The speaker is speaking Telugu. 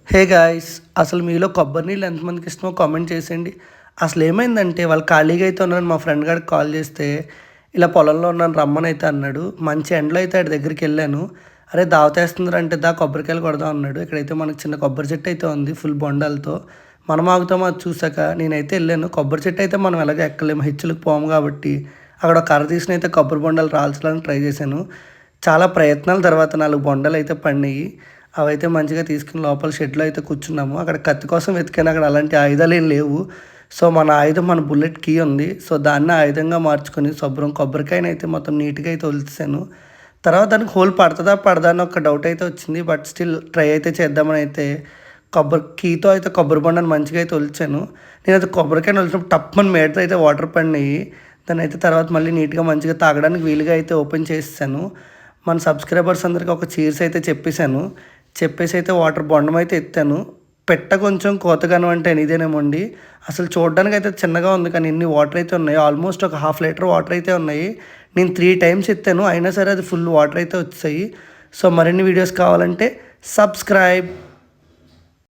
హే గాయ్స్, అసలు మీలో కొబ్బరి నీళ్ళు ఎంతమందికి ఇష్టమో కామెంట్ చేసేయండి. అసలు ఏమైందంటే వాళ్ళు ఖాళీగా అయితే ఉన్నారని మా ఫ్రెండ్ గాడికి కాల్ చేస్తే, ఇలా పొలంలో ఉన్నాను రమ్మని అయితే అన్నాడు. మంచి ఎండలో అయితే ఆడి దగ్గరికి వెళ్ళాను. అరే దావతేస్తుందిరా అంటే దా కొబ్బరికాయలు కొడదాం అన్నాడు. ఇక్కడైతే మనకు చిన్న కొబ్బరి చెట్టు అయితే ఉంది ఫుల్ బొండాలతో. మనం ఆగుతామో అది చూసాక నేనైతే వెళ్ళాను. కొబ్బరి చెట్టు అయితే మనం ఎలాగో ఎక్కలేము, హెచ్చులకు పోము కాబట్టి అక్కడ ఒక కర్ర తీసుకుని అయితే కొబ్బరి బొండాలు రాల్చడానికి ట్రై చేశాను. చాలా ప్రయత్నాల తర్వాత 4 బొండాలు అయితే పడినాయి. అవైతే మంచిగా తీసుకుని లోపల షెడ్‌లో అయితే కూర్చున్నాము. అక్కడ కత్తి కోసం వెతికాను. అక్కడ అలాంటి ఆయుధాలేం లేవు. సో, మన ఆయుధం మన బుల్లెట్ కీ ఉంది. సో, దాన్నే ఆయుధంగా మార్చుకొని శుభ్రం కొబ్బరికాయనైతే మొత్తం నీట్‌గా అయితే ఒలిచేసాను. తర్వాత దానికి హోల్ పడతదా? పడదా? అని ఒక డౌట్ అయితే వచ్చింది. బట్ స్టిల్ ట్రై అయితే చేద్దామని అయితే కొబ్బరి కీతో అయితే కొబ్బరి బొండాన్ని మంచిగా అయితే ఒలిచాను. నేనైతే కొబ్బరికాయని ఒలిచినప్పుడు టప్‌మని మీదతో అయితే వాటర్ పడినాయి. దాన్నయితే తర్వాత మళ్ళీ నీట్‌గా మంచిగా తాగడానికి వీలుగా అయితే ఓపెన్ చేసేసాను. మన సబ్స్క్రైబర్స్ అందరికి ఒక చీర్స్ అయితే చెప్పేసాను. చెప్పేసి అయితే వాటర్ బొండం అయితే ఎత్తాను. పెట్ట కొంచెం కోతగాను అంటే ఇదేనేమోండి. అసలు చూడడానికైతే చిన్నగా ఉంది కానీ ఎన్ని వాటర్ అయితే ఉన్నాయి. ఆల్మోస్ట్ ఒక హాఫ్ లీటర్ వాటర్ అయితే ఉన్నాయి. నేను 3 టైమ్స్ ఎత్తాను. అయినా సరే అది ఫుల్ వాటర్ అయితే వచ్చేసాయి. సో, మరిన్ని వీడియోస్ కావాలంటే సబ్స్క్రైబ్.